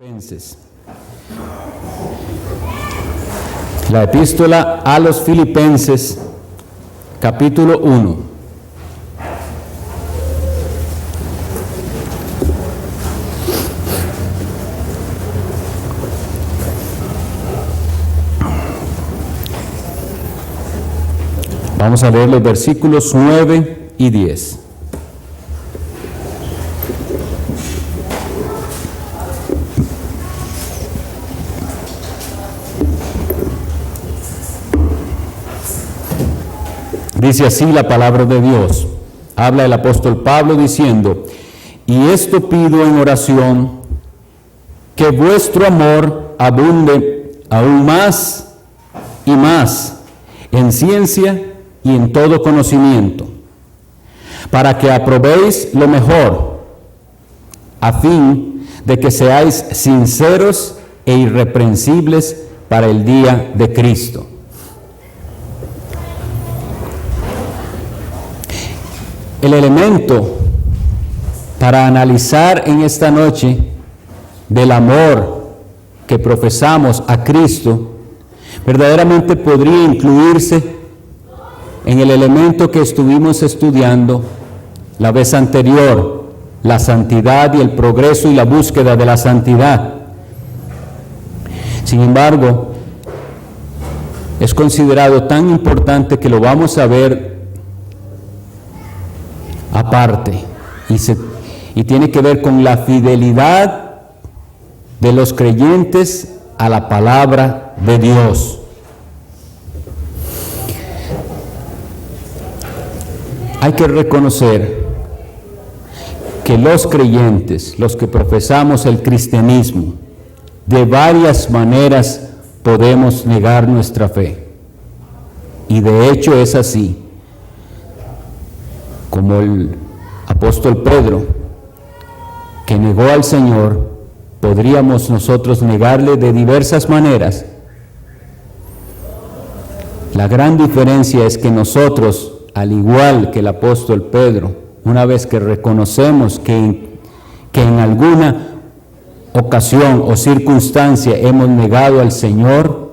Filipenses. La epístola a los Filipenses, capítulo 1. Vamos a leer los versículos 9 y 10. Dice así la palabra de Dios. Habla el apóstol Pablo diciendo: y esto pido en oración, que vuestro amor abunde aún más y más en ciencia y en todo conocimiento, para que aprobéis lo mejor, a fin de que seáis sinceros e irreprensibles para el día de Cristo. El elemento para analizar en esta noche del amor que profesamos a Cristo verdaderamente podría incluirse en el elemento que estuvimos estudiando la vez anterior, la santidad y el progreso y la búsqueda de la santidad. Sin embargo, es considerado tan importante que lo vamos a ver aparte, y tiene que ver con la fidelidad de los creyentes a la palabra de Dios. Hay que reconocer que los creyentes, los que profesamos el cristianismo, de varias maneras podemos negar nuestra fe. Y de hecho es así. Como el apóstol Pedro, que negó al Señor, podríamos nosotros negarle de diversas maneras. La gran diferencia es que nosotros, al igual que el apóstol Pedro, una vez que reconocemos que en alguna ocasión o circunstancia hemos negado al Señor,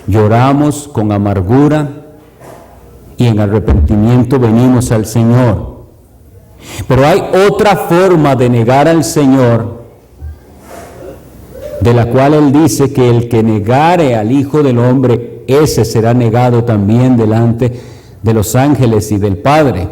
lloramos con amargura y en arrepentimiento venimos al Señor. Pero hay otra forma de negar al Señor, de la cual Él dice que el que negare al Hijo del Hombre, ese será negado también delante de los ángeles y del Padre.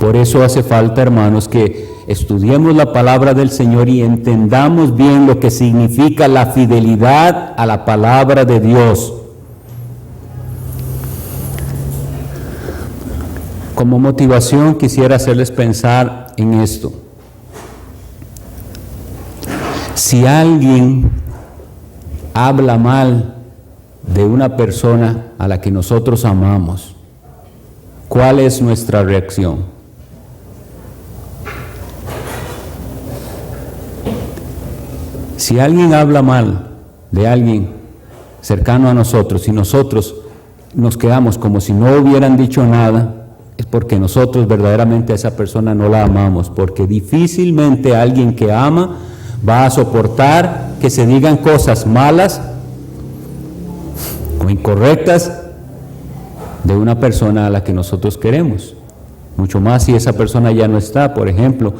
Por eso hace falta, hermanos, que estudiemos la palabra del Señor y entendamos bien lo que significa la fidelidad a la palabra de Dios. Como motivación quisiera hacerles pensar en esto. Si alguien habla mal de una persona a la que nosotros amamos, ¿cuál es nuestra reacción? Si alguien habla mal de alguien cercano a nosotros y nosotros nos quedamos como si no hubieran dicho nada, es porque nosotros verdaderamente a esa persona no la amamos, porque difícilmente alguien que ama va a soportar que se digan cosas malas o incorrectas de una persona a la que nosotros queremos. Mucho más si esa persona ya no está. Por ejemplo,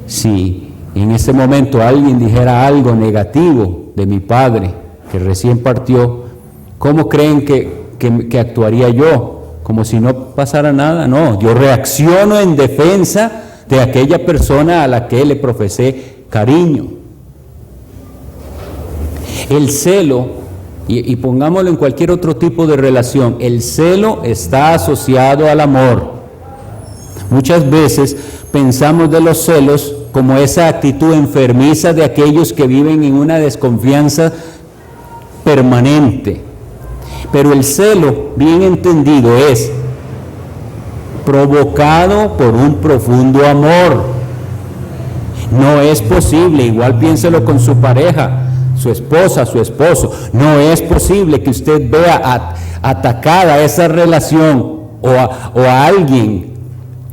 si en ese momento alguien dijera algo negativo de mi padre que recién partió, ¿cómo creen que actuaría yo? Como si no pasara nada. No, yo reacciono en defensa de aquella persona a la que le profesé cariño. El celo, y pongámoslo en cualquier otro tipo de relación, el celo está asociado al amor. Muchas veces pensamos de los celos como esa actitud enfermiza de aquellos que viven en una desconfianza permanente. Pero el celo, bien entendido, es provocado por un profundo amor. No es posible, igual piénselo con su pareja, su esposa, su esposo, no es posible que usted vea atacada esa relación o a alguien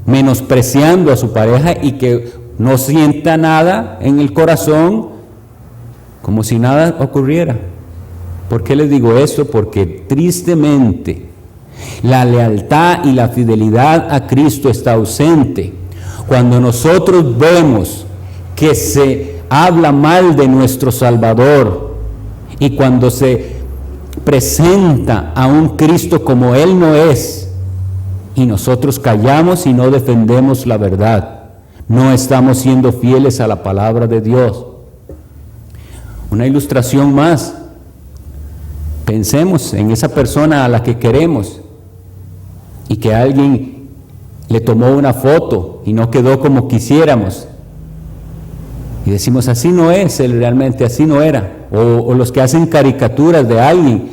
menospreciando a su pareja y que no sienta nada en el corazón, como si nada ocurriera. ¿Por qué les digo esto? Porque tristemente la lealtad y la fidelidad a Cristo está ausente. Cuando nosotros vemos que se habla mal de nuestro Salvador y cuando se presenta a un Cristo como Él no es, y nosotros callamos y no defendemos la verdad, no estamos siendo fieles a la palabra de Dios. Una ilustración más. Pensemos en esa persona a la que queremos y que alguien le tomó una foto y no quedó como quisiéramos. Y decimos, así no es, él realmente así no era. O los que hacen caricaturas de alguien,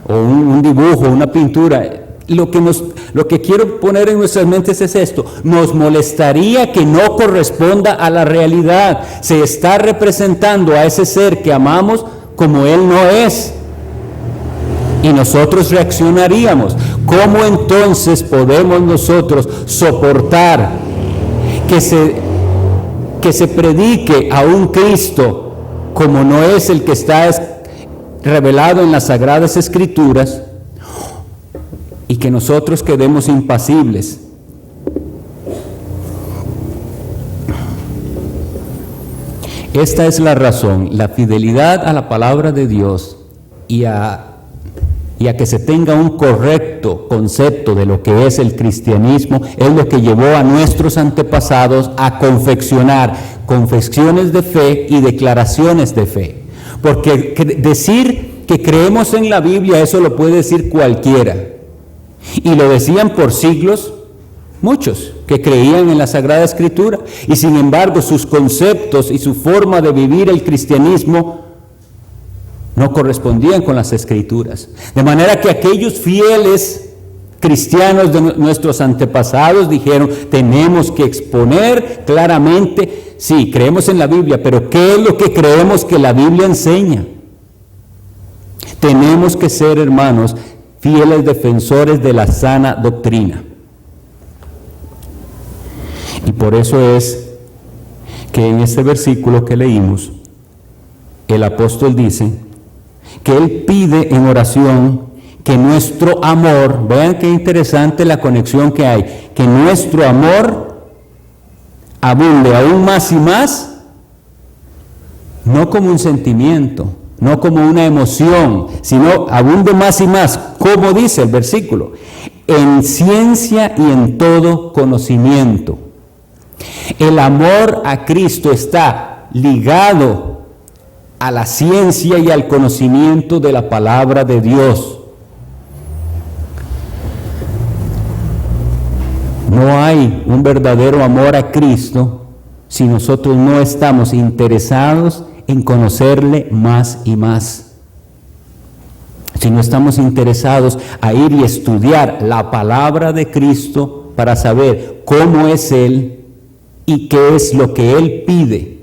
o un dibujo, una pintura. Lo que quiero poner en nuestras mentes es esto: nos molestaría que no corresponda a la realidad. Se está representando a ese ser que amamos como él no es. Y nosotros reaccionaríamos. ¿Cómo entonces podemos nosotros soportar que se predique a un Cristo como no es el que está revelado en las Sagradas Escrituras, y que nosotros quedemos impasibles? Esta es la razón: la fidelidad a la palabra de Dios y a que se tenga un correcto concepto de lo que es el cristianismo es lo que llevó a nuestros antepasados a confeccionar confesiones de fe y declaraciones de fe. Porque decir que creemos en la Biblia, eso lo puede decir cualquiera. Y lo decían por siglos muchos que creían en la Sagrada Escritura, y sin embargo sus conceptos y su forma de vivir el cristianismo no correspondían con las Escrituras. De manera que aquellos fieles cristianos de nuestros antepasados dijeron: tenemos que exponer claramente, sí, creemos en la Biblia, pero ¿qué es lo que creemos que la Biblia enseña? Tenemos que ser, hermanos, fieles defensores de la sana doctrina. Y por eso es que en este versículo que leímos, el apóstol dice que él pide en oración que nuestro amor, vean qué interesante la conexión que hay, que nuestro amor abunde aún más y más, no como un sentimiento, no como una emoción, sino abunde más y más, como dice el versículo, en ciencia y en todo conocimiento. El amor a Cristo está ligado a la ciencia y al conocimiento de la palabra de Dios. No hay un verdadero amor a Cristo si nosotros no estamos interesados en conocerle más y más. Si no estamos interesados a ir y estudiar la palabra de Cristo para saber cómo es Él y qué es lo que Él pide.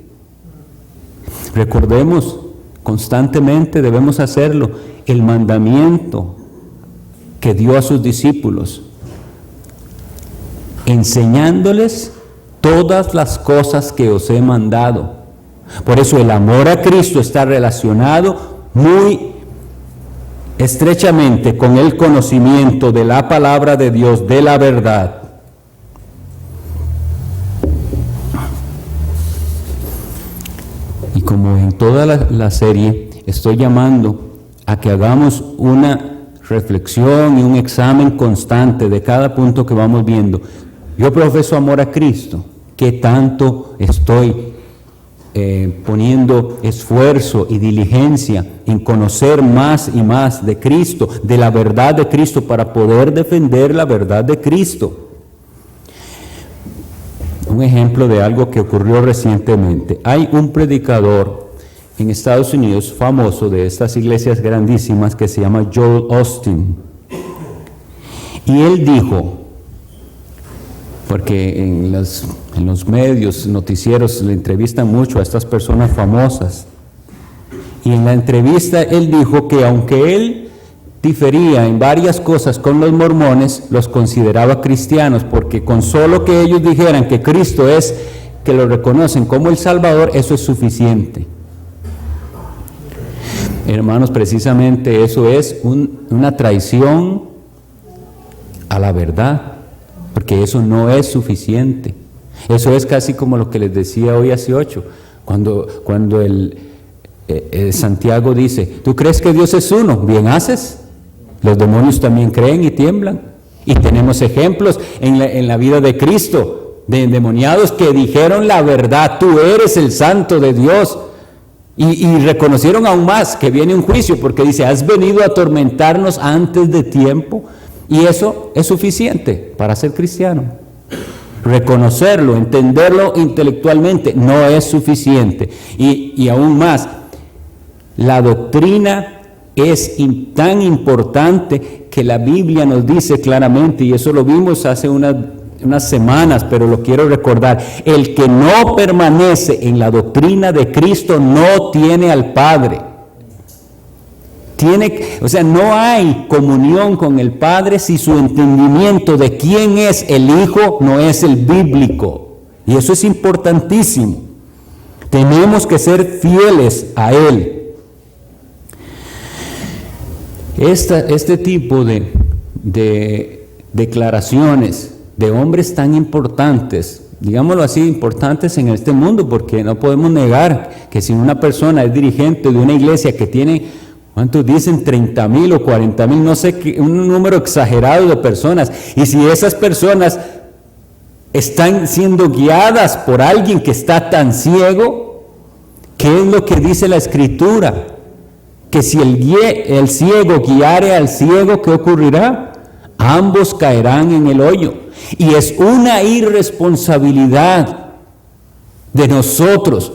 Recordemos, constantemente debemos hacerlo, el mandamiento que dio a sus discípulos, enseñándoles todas las cosas que os he mandado. Por eso el amor a Cristo está relacionado muy estrechamente con el conocimiento de la palabra de Dios, de la verdad. Y como en toda la serie, estoy llamando a que hagamos una reflexión y un examen constante de cada punto que vamos viendo. Yo profeso amor a Cristo. ¿Qué tanto estoy poniendo esfuerzo y diligencia en conocer más y más de Cristo, de la verdad de Cristo, para poder defender la verdad de Cristo? Un ejemplo de algo que ocurrió recientemente. Hay un predicador en Estados Unidos famoso de estas iglesias grandísimas que se llama Joel Osteen. Y él dijo, porque en los medios, noticieros, le entrevistan mucho a estas personas famosas. Y en la entrevista él dijo que aunque él difería en varias cosas con los mormones, los consideraba cristianos, porque con solo que ellos dijeran que Cristo es que lo reconocen como el Salvador, eso es suficiente. Hermanos, precisamente eso es una traición a la verdad, porque eso no es suficiente. Eso es casi como lo que les decía hoy hace 8, cuando Santiago dice, ¿tú crees que Dios es uno? Bien haces. Los demonios también creen y tiemblan. Y tenemos ejemplos en la vida de Cristo, de endemoniados que dijeron la verdad, tú eres el Santo de Dios. Y reconocieron aún más que viene un juicio, porque dice, has venido a atormentarnos antes de tiempo. Y eso es suficiente para ser cristiano. Reconocerlo, entenderlo intelectualmente, no es suficiente. Y aún más, la doctrina es tan importante que la Biblia nos dice claramente, y eso lo vimos hace unas semanas, pero lo quiero recordar, el que no permanece en la doctrina de Cristo no tiene al Padre. No hay comunión con el Padre si su entendimiento de quién es el Hijo no es el bíblico. Y eso es importantísimo. Tenemos que ser fieles a Él. Este tipo de declaraciones de hombres tan importantes, digámoslo así, importantes en este mundo, porque no podemos negar que si una persona es dirigente de una iglesia que tiene, ¿cuántos dicen? 30,000 o 40,000, no sé, un número exagerado de personas, y si esas personas están siendo guiadas por alguien que está tan ciego, ¿qué es lo que dice la Escritura? Que si el ciego guiare al ciego, ¿qué ocurrirá? Ambos caerán en el hoyo. Y es una irresponsabilidad de nosotros,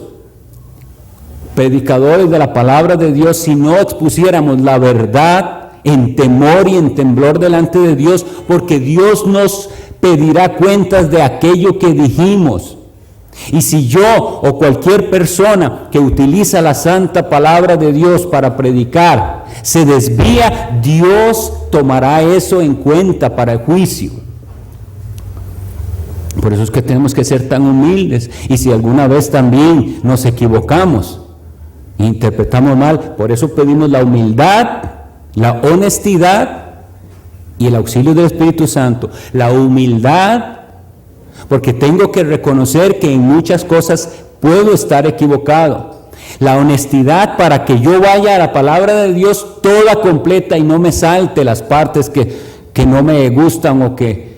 predicadores de la palabra de Dios, si no expusiéramos la verdad en temor y en temblor delante de Dios, porque Dios nos pedirá cuentas de aquello que dijimos. Y si yo o cualquier persona que utiliza la santa palabra de Dios para predicar se desvía, Dios tomará eso en cuenta para el juicio. Por eso es que tenemos que ser tan humildes, y si alguna vez también nos equivocamos, interpretamos mal, por eso pedimos la humildad, la honestidad y el auxilio del Espíritu Santo. La humildad, porque tengo que reconocer que en muchas cosas puedo estar equivocado. La honestidad, para que yo vaya a la palabra de Dios toda completa y no me salte las partes que no me gustan o que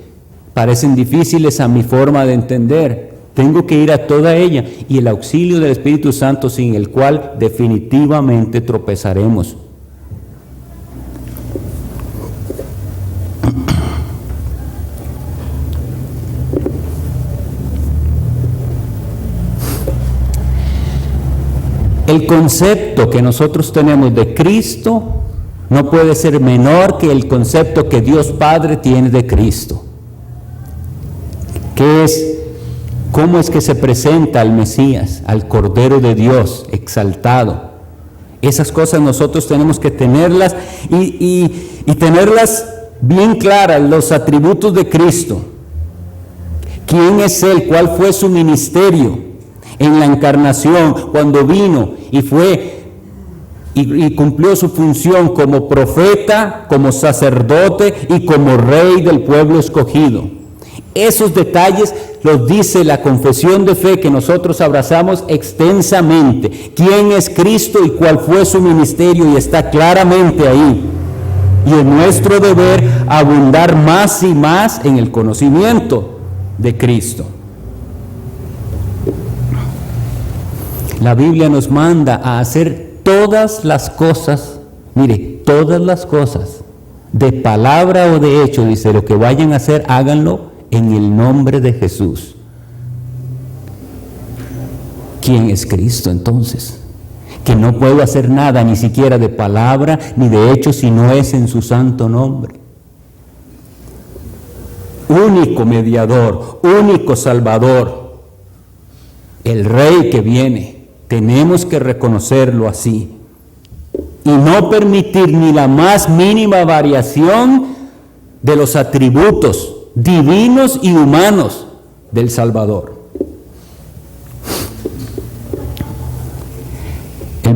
parecen difíciles a mi forma de entender. Tengo que ir a toda ella, y el auxilio del Espíritu Santo, sin el cual definitivamente tropezaremos. El concepto que nosotros tenemos de Cristo no puede ser menor que el concepto que Dios Padre tiene de Cristo. ¿Qué es? ¿Cómo es que se presenta al Mesías, al Cordero de Dios exaltado? Esas cosas nosotros tenemos que tenerlas y tenerlas bien claras, los atributos de Cristo. ¿Quién es Él? ¿Cuál fue su ministerio en la encarnación, cuando vino y fue y cumplió su función como profeta, como sacerdote y como rey del pueblo escogido? Esos detalles los dice la confesión de fe que nosotros abrazamos extensamente. ¿Quién es Cristo y cuál fue su ministerio? Y está claramente ahí. Y es nuestro deber abundar más y más en el conocimiento de Cristo. La Biblia nos manda a hacer todas las cosas, mire, todas las cosas, de palabra o de hecho, dice, lo que vayan a hacer, háganlo en el nombre de Jesús. ¿Quién es Cristo entonces? Que no puedo hacer nada, ni siquiera de palabra, ni de hecho, si no es en su santo nombre. Único mediador, único salvador, el Rey que viene. Tenemos que reconocerlo así y no permitir ni la más mínima variación de los atributos divinos y humanos del Salvador.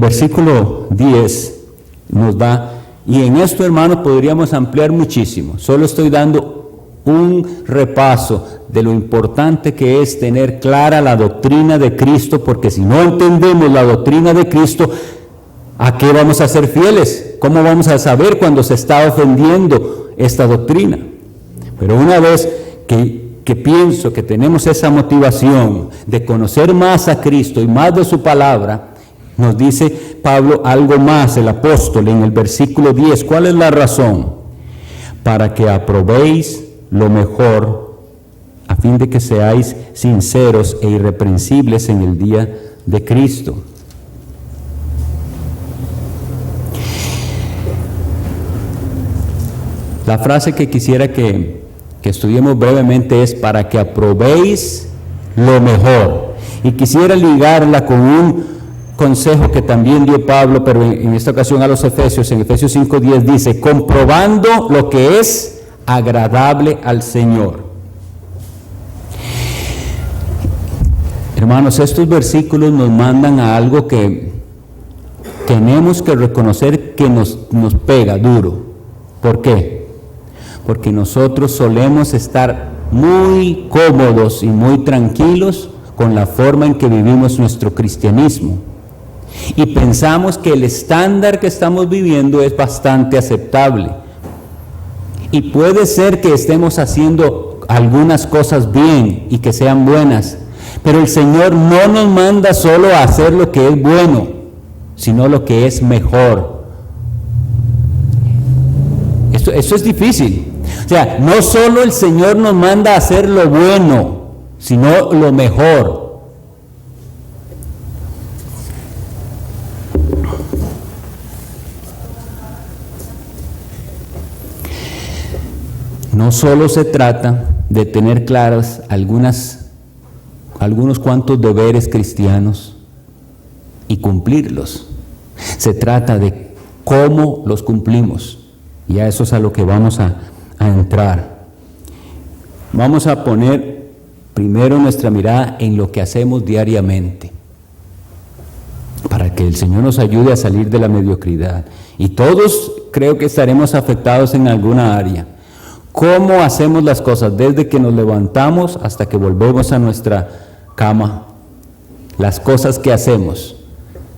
versículo 10 nos da, y en esto, hermanos, podríamos ampliar muchísimo. Solo estoy dando un repaso de lo importante que es tener clara la doctrina de Cristo, porque si no entendemos la doctrina de Cristo, ¿a qué vamos a ser fieles? ¿Cómo vamos a saber cuando se está ofendiendo esta doctrina? Pero una vez que pienso que tenemos esa motivación de conocer más a Cristo y más de su palabra, nos dice Pablo algo más, el apóstol, en el versículo 10. ¿Cuál es la razón? Para que aprobéis lo mejor, a fin de que seáis sinceros e irreprensibles en el día de Cristo. La frase que quisiera que estudiemos brevemente es para que aprobéis lo mejor. Y quisiera ligarla con un consejo que también dio Pablo, pero en esta ocasión a los Efesios. En Efesios 5:10 dice, comprobando lo que es agradable al Señor. Hermanos, estos versículos nos mandan a algo que tenemos que reconocer que nos pega duro. ¿Por qué? Porque nosotros solemos estar muy cómodos y muy tranquilos con la forma en que vivimos nuestro cristianismo. Y pensamos que el estándar que estamos viviendo es bastante aceptable. Y puede ser que estemos haciendo algunas cosas bien y que sean buenas, pero el Señor no nos manda solo a hacer lo que es bueno, sino lo que es mejor. Eso es difícil. O sea, no solo el Señor nos manda a hacer lo bueno, sino lo mejor. No solo se trata de tener claras algunos cuantos deberes cristianos y cumplirlos. Se trata de cómo los cumplimos. Y a eso es a lo que vamos a entrar. Vamos a poner primero nuestra mirada en lo que hacemos diariamente, para que el Señor nos ayude a salir de la mediocridad. Y todos creo que estaremos afectados en alguna área. ¿Cómo hacemos las cosas desde que nos levantamos hasta que volvemos a nuestra cama? Las cosas que hacemos,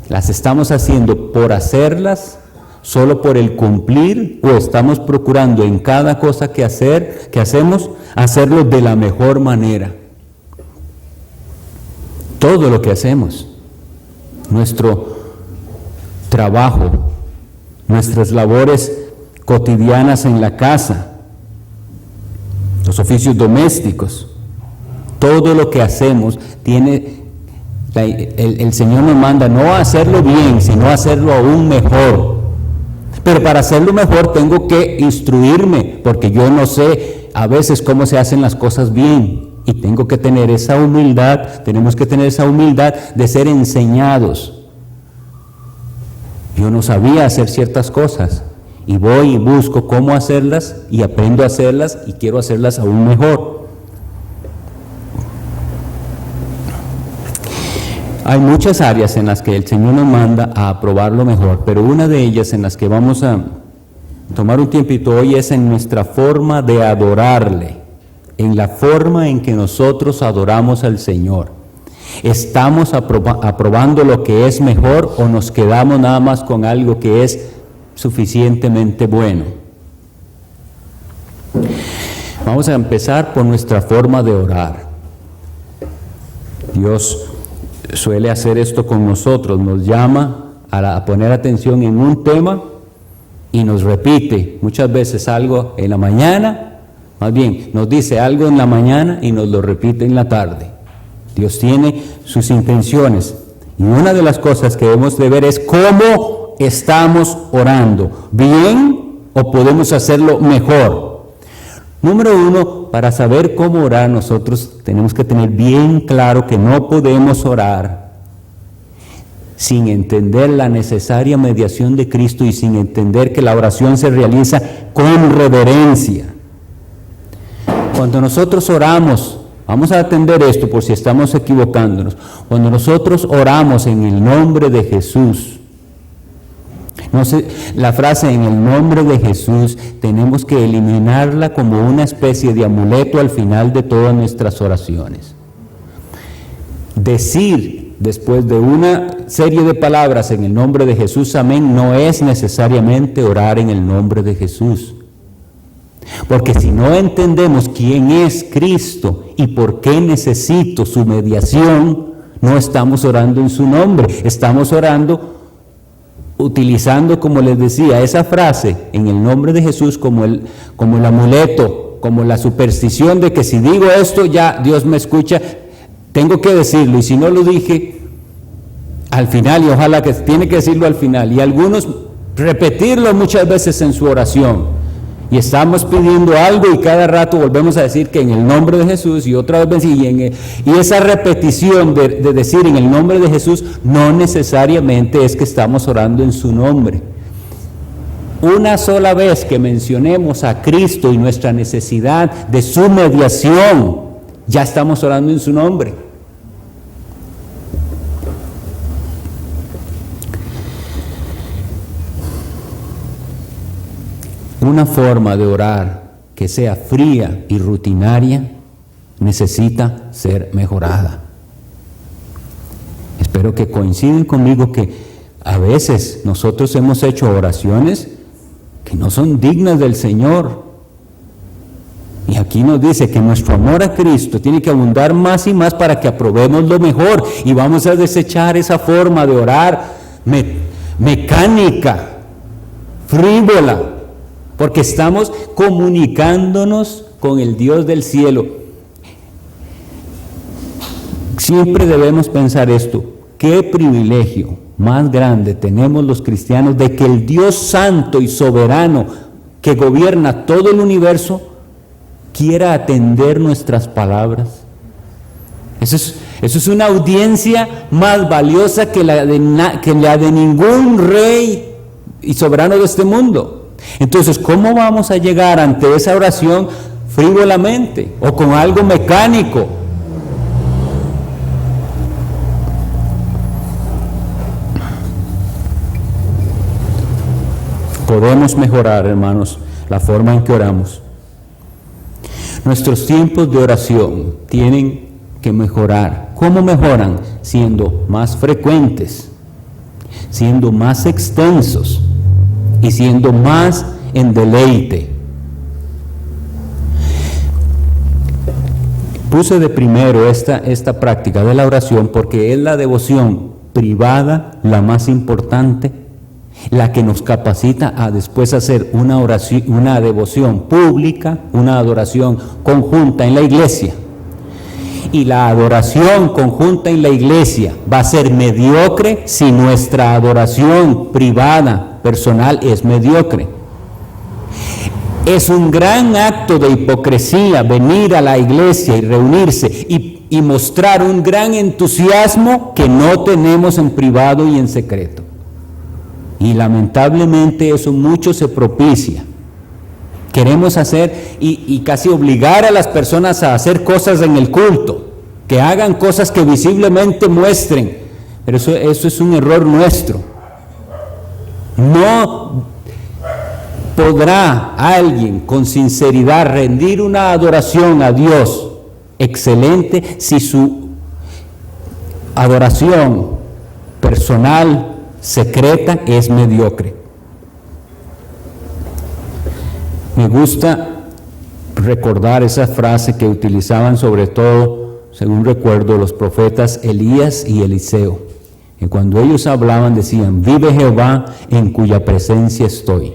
¿las estamos haciendo por hacerlas, solo por el cumplir, o estamos procurando en cada cosa que hacemos, hacerlo de la mejor manera? Todo lo que hacemos, nuestro trabajo, nuestras labores cotidianas en la casa, los oficios domésticos, todo lo que hacemos el Señor nos manda no a hacerlo bien, sino a hacerlo aún mejor. Pero para hacerlo mejor tengo que instruirme, porque yo no sé a veces cómo se hacen las cosas bien, y tengo que tener esa humildad, tenemos que tener esa humildad de ser enseñados. Yo no sabía hacer ciertas cosas, y voy y busco cómo hacerlas, y aprendo a hacerlas, y quiero hacerlas aún mejor. Hay muchas áreas en las que el Señor nos manda a aprobar lo mejor, pero una de ellas en las que vamos a tomar un tiempito hoy es en nuestra forma de adorarle, en la forma en que nosotros adoramos al Señor. ¿Estamos aprobando lo que es mejor o nos quedamos nada más con algo que es suficientemente bueno? Vamos a empezar por nuestra forma de orar. Dios suele hacer esto con nosotros, nos llama a poner atención en un tema y nos repite muchas veces algo en la mañana, más bien nos dice algo en la mañana y nos lo repite en la tarde. Dios tiene sus intenciones, y una de las cosas que debemos de ver es cómo estamos orando, bien o podemos hacerlo mejor. Número uno, para saber cómo orar, nosotros tenemos que tener bien claro que no podemos orar sin entender la necesaria mediación de Cristo y sin entender que la oración se realiza con reverencia. Cuando nosotros oramos, vamos a atender esto por si estamos equivocándonos, cuando nosotros oramos en el nombre de Jesús, No sé, la frase en el nombre de Jesús tenemos que eliminarla como una especie de amuleto al final de todas nuestras oraciones. Decir después de una serie de palabras en el nombre de Jesús, amén, no es necesariamente orar en el nombre de Jesús. Porque si no entendemos quién es Cristo y por qué necesito su mediación, no estamos orando en su nombre, estamos orando utilizando, como les decía, esa frase en el nombre de Jesús como el amuleto, como la superstición de que si digo esto ya Dios me escucha, tengo que decirlo, y si no lo dije al final, y ojalá que tiene que decirlo al final, y algunos repetirlo muchas veces en su oración. Y estamos pidiendo algo y cada rato volvemos a decir que en el nombre de Jesús y otra vez y esa repetición de decir en el nombre de Jesús no necesariamente es que estamos orando en su nombre. Una sola vez que mencionemos a Cristo y nuestra necesidad de su mediación, ya estamos orando en su nombre. Una forma de orar que sea fría y rutinaria necesita ser mejorada. Espero que coinciden conmigo que a veces nosotros hemos hecho oraciones que no son dignas del Señor. Y aquí nos dice que nuestro amor a Cristo tiene que abundar más y más para que aprobemos lo mejor. Y vamos a desechar esa forma de orar mecánica, frívola, porque estamos comunicándonos con el Dios del cielo. Siempre debemos pensar esto: qué privilegio más grande tenemos los cristianos de que el Dios santo y soberano que gobierna todo el universo quiera atender nuestras palabras. Eso es una audiencia más valiosa que la de ningún rey y soberano de este mundo. Entonces, ¿cómo vamos a llegar ante esa oración frívolamente o con algo mecánico? Podemos mejorar, hermanos, la forma en que oramos. Nuestros tiempos de oración tienen que mejorar. ¿Cómo mejoran? Siendo más frecuentes, siendo más extensos y siendo más en deleite. Puse de primero esta práctica de la oración porque es la devoción privada la más importante, la que nos capacita a después hacer una oración, una devoción pública, una adoración conjunta en la iglesia. Y la adoración conjunta en la iglesia va a ser mediocre si nuestra adoración privada, personal, es mediocre. Es un gran acto de hipocresía venir a la iglesia y reunirse y mostrar un gran entusiasmo que no tenemos en privado y en secreto. Y lamentablemente eso mucho se propicia. Queremos hacer y casi obligar a las personas a hacer cosas en el culto, que hagan cosas que visiblemente muestren, pero eso es un error nuestro. No podrá alguien con sinceridad rendir una adoración a Dios excelente si su adoración personal, secreta, es mediocre. Me gusta recordar esa frase que utilizaban sobre todo, según recuerdo, los profetas Elías y Eliseo. Y cuando ellos hablaban decían: vive Jehová en cuya presencia estoy.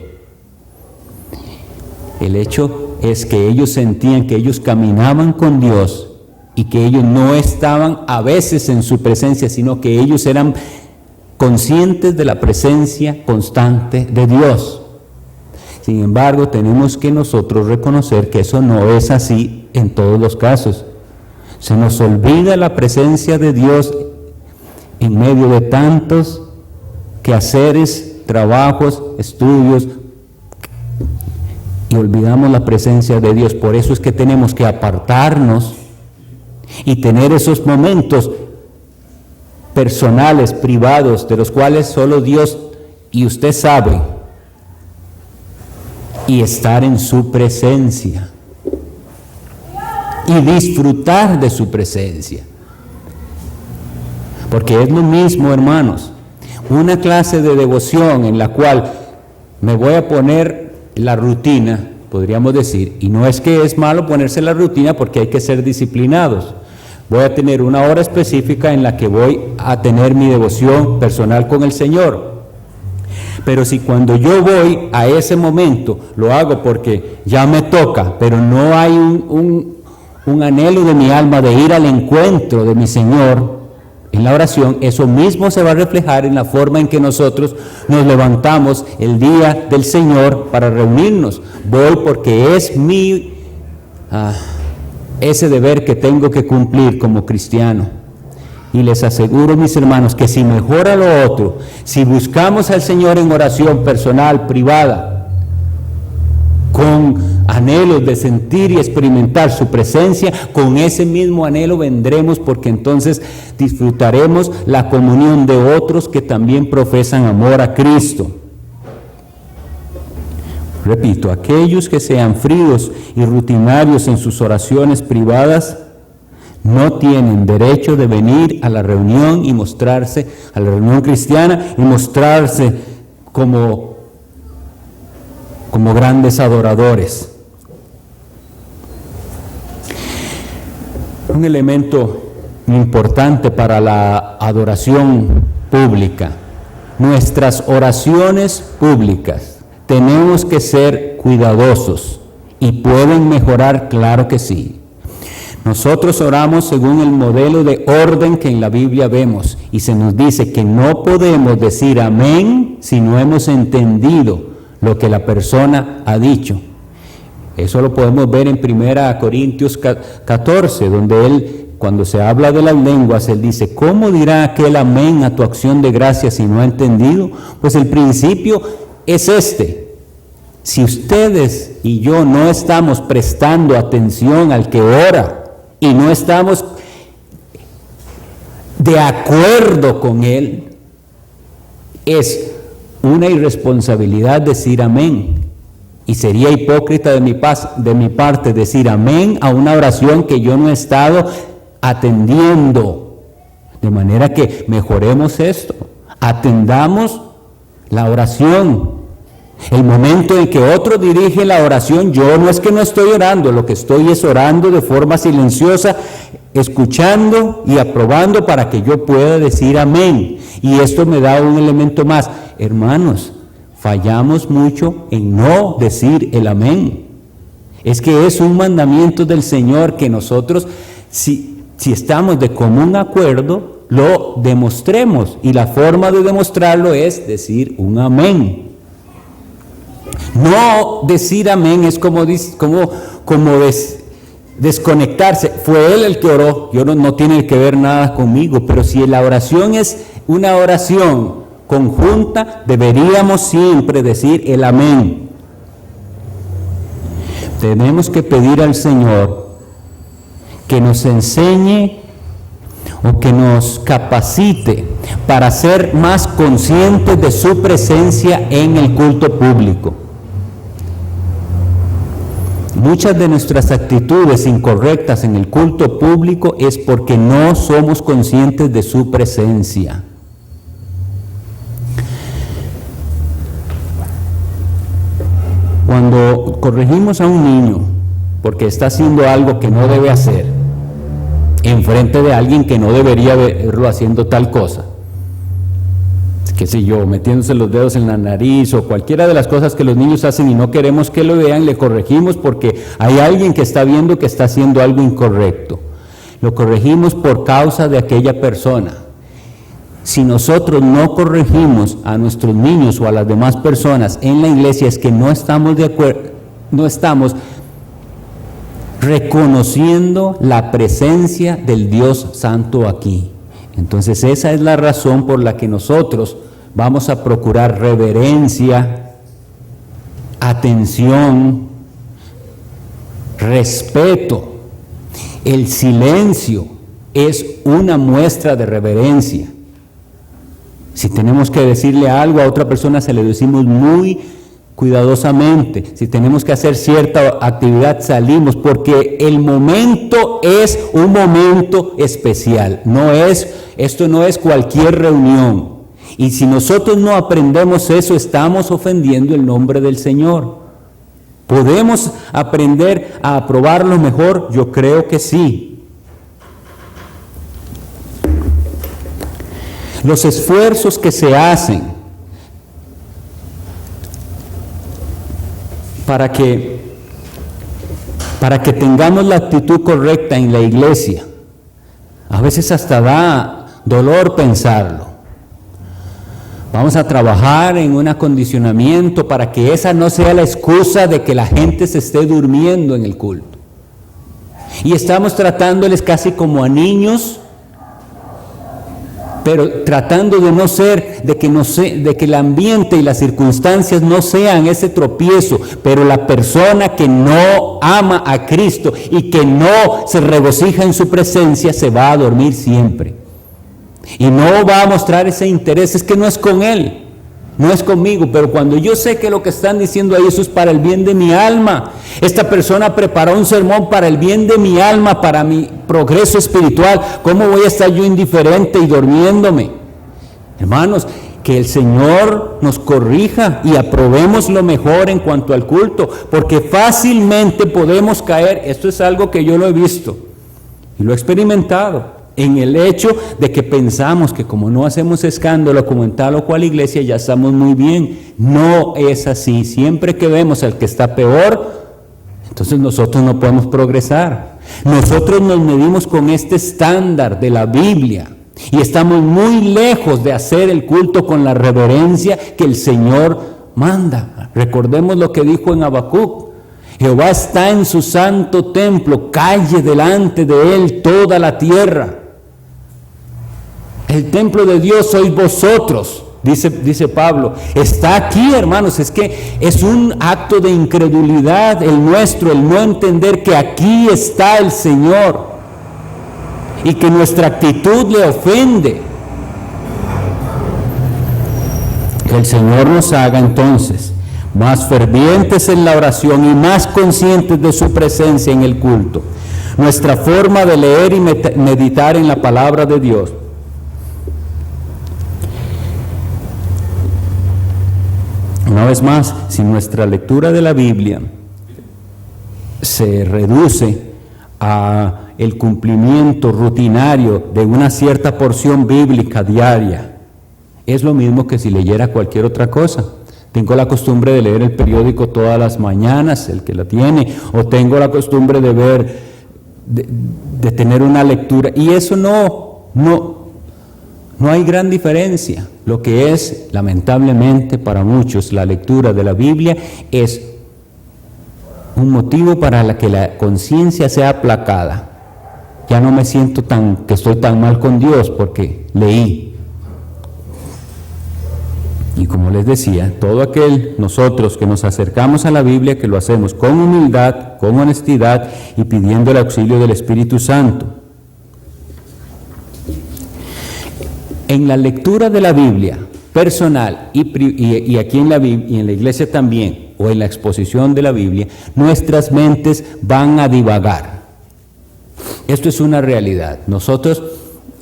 El hecho es que ellos sentían que ellos caminaban con Dios y que ellos no estaban a veces en su presencia, sino que ellos eran conscientes de la presencia constante de Dios. Sin embargo, tenemos que nosotros reconocer que eso no es así en todos los casos. Se nos olvida la presencia de Dios en medio de tantos quehaceres, trabajos, estudios, y olvidamos la presencia de Dios. Por eso es que tenemos que apartarnos y tener esos momentos personales, privados, de los cuales solo Dios y usted sabe, y estar en su presencia y disfrutar de su presencia. Porque es lo mismo, hermanos, una clase de devoción en la cual me voy a poner la rutina, podríamos decir, y no es que es malo ponerse la rutina porque hay que ser disciplinados. Voy a tener una hora específica en la que voy a tener mi devoción personal con el Señor. Pero si cuando yo voy a ese momento lo hago porque ya me toca, pero no hay un anhelo de mi alma de ir al encuentro de mi Señor en la oración, eso mismo se va a reflejar en la forma en que nosotros nos levantamos el día del Señor para reunirnos. Voy porque es ese deber que tengo que cumplir como cristiano. Y les aseguro, mis hermanos, que si mejora lo otro, si buscamos al Señor en oración personal, privada, con anhelos de sentir y experimentar su presencia, con ese mismo anhelo vendremos, porque entonces disfrutaremos la comunión de otros que también profesan amor a Cristo. Repito, aquellos que sean fríos y rutinarios en sus oraciones privadas no tienen derecho de venir a la reunión y mostrarse, a la reunión cristiana, y mostrarse como grandes adoradores. Un elemento importante para la adoración pública, nuestras oraciones públicas, tenemos que ser cuidadosos y pueden mejorar, claro que sí. Nosotros oramos según el modelo de orden que en la Biblia vemos y se nos dice que no podemos decir amén si no hemos entendido lo que la persona ha dicho. Eso lo podemos ver en 1 Corintios 14, donde él, cuando se habla de las lenguas, él dice, ¿cómo dirá aquel amén a tu acción de gracias si no ha entendido? Pues el principio es este. Si ustedes y yo no estamos prestando atención al que ora y no estamos de acuerdo con él, es una irresponsabilidad decir amén. Y sería hipócrita de mi parte decir amén a una oración que yo no he estado atendiendo. De manera que mejoremos esto, atendamos la oración. El momento en que otro dirige la oración, yo no es que no estoy orando, lo que estoy es orando de forma silenciosa, escuchando y aprobando para que yo pueda decir amén. Y esto me da un elemento más. Hermanos, fallamos mucho en no decir el amén. Es que es un mandamiento del Señor que nosotros, si estamos de común acuerdo, lo demostremos. Y la forma de demostrarlo es decir un amén. No decir amén es como desconectarse. Fue él el que oró, no tiene que ver nada conmigo. Pero si la oración es una oración conjunta, deberíamos siempre decir el amén. Tenemos que pedir al Señor que nos enseñe o que nos capacite para ser más conscientes de su presencia en el culto público. Muchas de nuestras actitudes incorrectas en el culto público es porque no somos conscientes de su presencia. Cuando corregimos a un niño porque está haciendo algo que no debe hacer, enfrente de alguien que no debería verlo haciendo tal cosa, qué sé yo, metiéndose los dedos en la nariz o cualquiera de las cosas que los niños hacen y no queremos que lo vean, le corregimos porque hay alguien que está viendo que está haciendo algo incorrecto. Lo corregimos por causa de aquella persona. Si nosotros no corregimos a nuestros niños o a las demás personas en la iglesia, es que no estamos de acuerdo, no estamos reconociendo la presencia del Dios Santo aquí. Entonces esa es la razón por la que nosotros vamos a procurar reverencia, atención, respeto. El silencio es una muestra de reverencia. Si tenemos que decirle algo a otra persona, se le decimos muy cuidadosamente. Si tenemos que hacer cierta actividad, salimos, porque el momento es un momento especial. Esto no es cualquier reunión. Y si nosotros no aprendemos eso, estamos ofendiendo el nombre del Señor. ¿Podemos aprender a aprobarlo mejor? Yo creo que sí. Los esfuerzos que se hacen para que tengamos la actitud correcta en la iglesia, a veces hasta da dolor pensarlo. Vamos a trabajar en un acondicionamiento para que esa no sea la excusa de que la gente se esté durmiendo en el culto. Y estamos tratándoles casi como a niños, pero tratando de que el ambiente y las circunstancias no sean ese tropiezo, pero la persona que no ama a Cristo y que no se regocija en su presencia se va a dormir siempre. Y no va a mostrar ese interés, es que no es con él, no es conmigo, pero cuando yo sé que lo que están diciendo ahí, eso es para el bien de mi alma. Esta persona preparó un sermón para el bien de mi alma, para mi progreso espiritual. ¿Cómo voy a estar yo indiferente y durmiéndome? Hermanos, que el Señor nos corrija y aprobemos lo mejor en cuanto al culto, porque fácilmente podemos caer. Esto es algo que yo lo he visto y lo he experimentado, en el hecho de que pensamos que como no hacemos escándalo como en tal o cual iglesia, ya estamos muy bien. No es así. Siempre que vemos al que está peor, entonces nosotros no podemos progresar. Nosotros nos medimos con este estándar de la Biblia y estamos muy lejos de hacer el culto con la reverencia que el Señor manda. Recordemos lo que dijo en Habacuc: Jehová está en su santo templo, calle delante de él toda la tierra. El templo de Dios sois vosotros, dice Pablo. Está aquí, hermanos. Es que es un acto de incredulidad el nuestro, el no entender que aquí está el Señor y que nuestra actitud le ofende. Que el Señor nos haga entonces más fervientes en la oración y más conscientes de su presencia en el culto. Nuestra forma de leer y meditar en la palabra de Dios. Una vez más, si nuestra lectura de la Biblia se reduce a el cumplimiento rutinario de una cierta porción bíblica diaria, es lo mismo que si leyera cualquier otra cosa. Tengo la costumbre de leer el periódico todas las mañanas, el que la tiene, o tengo la costumbre de ver, de tener una lectura, y eso no hay gran diferencia. Lo que es, lamentablemente para muchos, la lectura de la Biblia es un motivo para que la conciencia sea aplacada. Ya no me siento que estoy tan mal con Dios porque leí. Y como les decía, nosotros que nos acercamos a la Biblia, que lo hacemos con humildad, con honestidad y pidiendo el auxilio del Espíritu Santo. En la lectura de la Biblia personal y aquí en la iglesia también, o en la exposición de la Biblia, nuestras mentes van a divagar. Esto es una realidad. Nosotros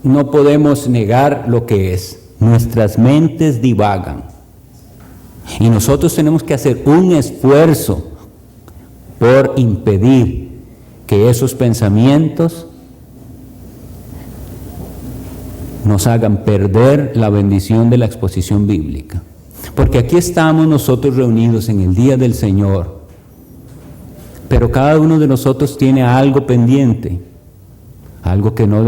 no podemos negar lo que es. Nuestras mentes divagan. Y nosotros tenemos que hacer un esfuerzo por impedir que esos pensamientos nos hagan perder la bendición de la exposición bíblica. Porque aquí estamos nosotros reunidos en el día del Señor, pero cada uno de nosotros tiene algo pendiente, algo que no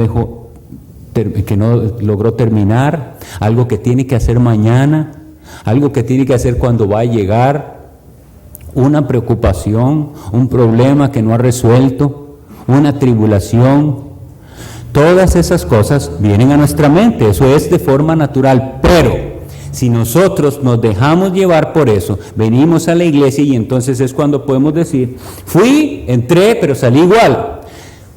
logró terminar, algo que tiene que hacer mañana, algo que tiene que hacer cuando va a llegar, una preocupación, un problema que no ha resuelto, una tribulación. Todas esas cosas vienen a nuestra mente, eso es de forma natural, pero si nosotros nos dejamos llevar por eso, venimos a la iglesia y entonces es cuando podemos decir: entré, pero salí igual.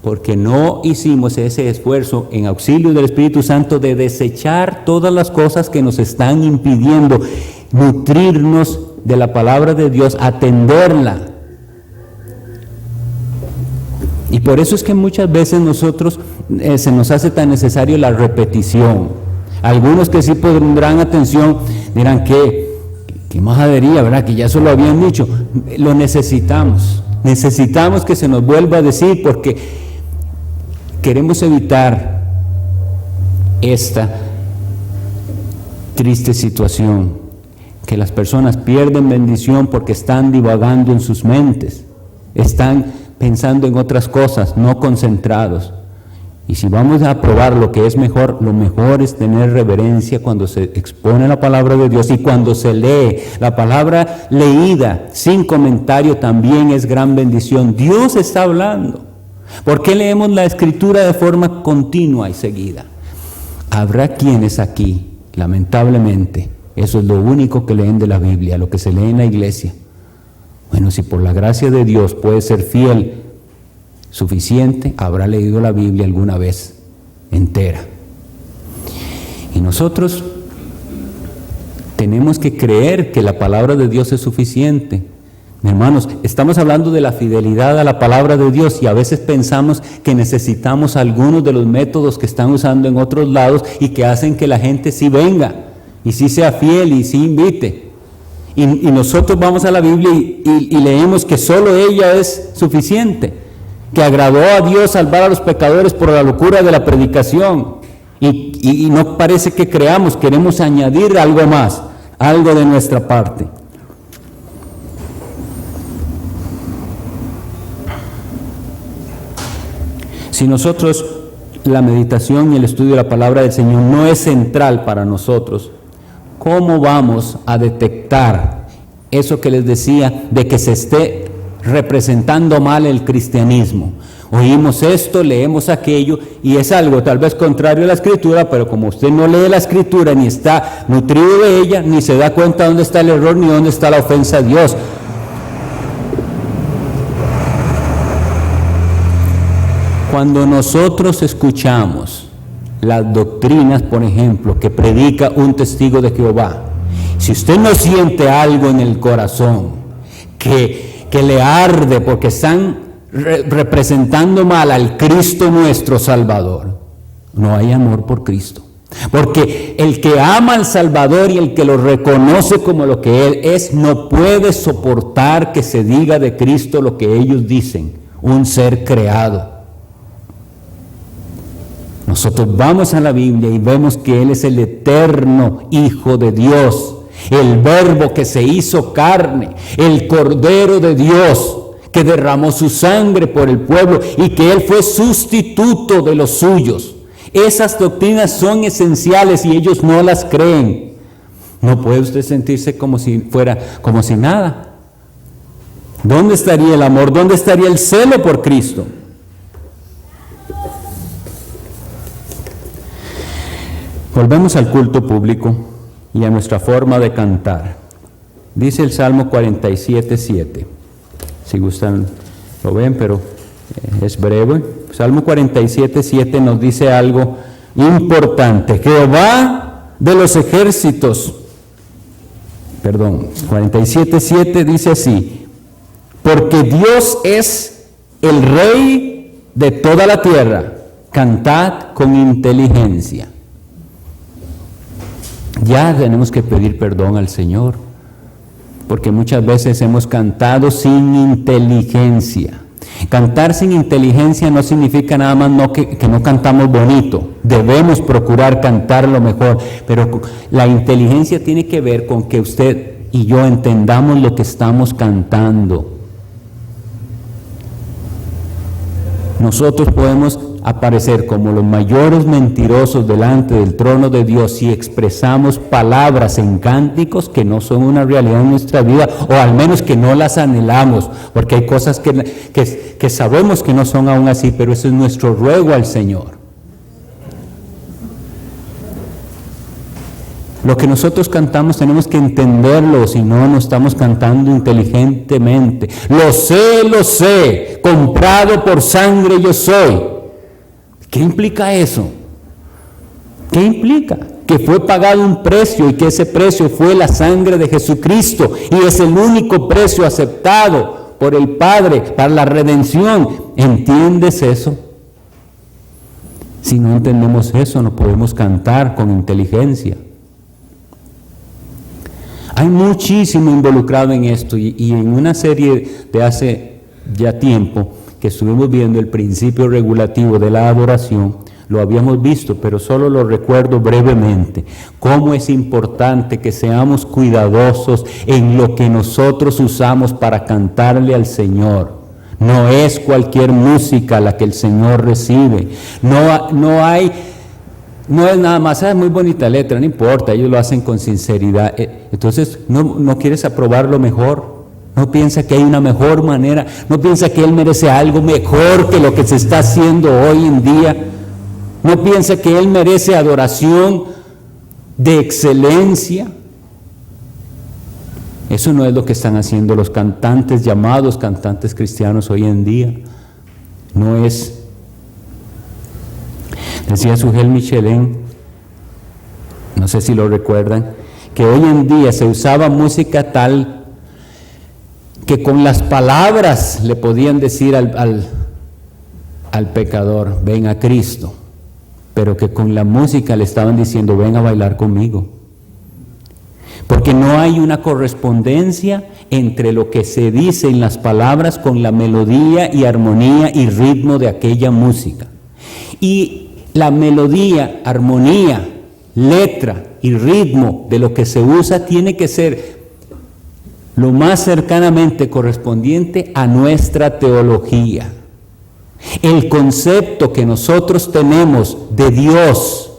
porque no hicimos ese esfuerzo en auxilio del Espíritu Santo de desechar todas las cosas que nos están impidiendo nutrirnos de la palabra de Dios, atenderla. Y por eso es que muchas veces nosotros se nos hace tan necesario la repetición. Algunos que sí pondrán atención dirán que majadería, ¿verdad? Que ya eso lo habían dicho. Lo necesitamos. Necesitamos que se nos vuelva a decir porque queremos evitar esta triste situación, que las personas pierden bendición porque están divagando en sus mentes, están pensando en otras cosas, no concentrados. Y si vamos a probar lo que es mejor, lo mejor es tener reverencia cuando se expone la palabra de Dios y cuando se lee. La palabra leída sin comentario también es gran bendición. Dios está hablando. ¿Por qué leemos la Escritura de forma continua y seguida? Habrá quienes aquí, lamentablemente, eso es lo único que leen de la Biblia, lo que se lee en la iglesia. Bueno, si por la gracia de Dios puede ser fiel, suficiente, habrá leído la Biblia alguna vez entera. Y nosotros tenemos que creer que la palabra de Dios es suficiente. Hermanos, estamos hablando de la fidelidad a la palabra de Dios y a veces pensamos que necesitamos algunos de los métodos que están usando en otros lados y que hacen que la gente sí venga y sí sea fiel y sí invite. Y nosotros vamos a la Biblia y leemos que solo ella es suficiente, que agradó a Dios salvar a los pecadores por la locura de la predicación. Y no parece que creamos, queremos añadir algo más, algo de nuestra parte. Si nosotros, la meditación y el estudio de la palabra del Señor no es central para nosotros, ¿cómo vamos a detectar eso que les decía de que se esté representando mal el cristianismo? Oímos esto, leemos aquello y es algo tal vez contrario a la Escritura, pero como usted no lee la Escritura ni está nutrido de ella, ni se da cuenta dónde está el error ni dónde está la ofensa a Dios. Cuando nosotros escuchamos las doctrinas, por ejemplo, que predica un testigo de Jehová, si usted no siente algo en el corazón que le arde porque están representando mal al Cristo nuestro Salvador, no hay amor por Cristo. Porque el que ama al Salvador y el que lo reconoce como lo que Él es, no puede soportar que se diga de Cristo lo que ellos dicen, un ser creado. Nosotros vamos a la Biblia y vemos que Él es el eterno Hijo de Dios, el Verbo que se hizo carne, el Cordero de Dios que derramó su sangre por el pueblo y que Él fue sustituto de los suyos. Esas doctrinas son esenciales y ellos no las creen. No puede usted sentirse como si fuera, como si nada. ¿Dónde estaría el amor? ¿Dónde estaría el celo por Cristo? Volvemos al culto público y a nuestra forma de cantar. Dice el Salmo 47:7. Si gustan lo ven, pero es breve. Salmo 47:7 nos dice algo importante. Jehová de los ejércitos, 47:7 dice así: porque Dios es el Rey de toda la tierra, cantad con inteligencia. Ya tenemos que pedir perdón al Señor, porque muchas veces hemos cantado sin inteligencia. Cantar sin inteligencia no significa nada más que no cantamos bonito. Debemos procurar cantar lo mejor, pero la inteligencia tiene que ver con que usted y yo entendamos lo que estamos cantando. Nosotros podemos aparecer como los mayores mentirosos delante del trono de Dios si expresamos palabras en cánticos que no son una realidad en nuestra vida, o al menos que no las anhelamos, porque hay cosas que sabemos que no son aún así, pero ese es nuestro ruego al Señor. Lo que nosotros cantamos tenemos que entenderlo, si no, no estamos cantando inteligentemente. Lo sé, comprado por sangre yo soy. ¿Qué implica eso? ¿Qué implica? Que fue pagado un precio y que ese precio fue la sangre de Jesucristo y es el único precio aceptado por el Padre para la redención. ¿Entiendes eso? Si no entendemos eso, no podemos cantar con inteligencia. Hay muchísimo involucrado en esto y en una serie de hace ya tiempo que estuvimos viendo el principio regulativo de la adoración, lo habíamos visto, pero solo lo recuerdo brevemente, cómo es importante que seamos cuidadosos en lo que nosotros usamos para cantarle al Señor. No es cualquier música la que el Señor recibe, no es nada más, muy bonita letra, no importa, ellos lo hacen con sinceridad. Entonces, no quieres aprobar lo mejor, no piensa que hay una mejor manera, no piensa que Él merece algo mejor que lo que se está haciendo hoy en día, no piensa que Él merece adoración de excelencia. Eso no es lo que están haciendo los cantantes, llamados cantantes cristianos hoy en día, no es. Decía Sujel Michelén, no sé si lo recuerdan, que hoy en día se usaba música tal que con las palabras le podían decir al pecador, ven a Cristo, pero que con la música le estaban diciendo, ven a bailar conmigo. Porque no hay una correspondencia entre lo que se dice en las palabras con la melodía y armonía y ritmo de aquella música. Y la melodía, armonía, letra y ritmo de lo que se usa tiene que ser lo más cercanamente correspondiente a nuestra teología. El concepto que nosotros tenemos de Dios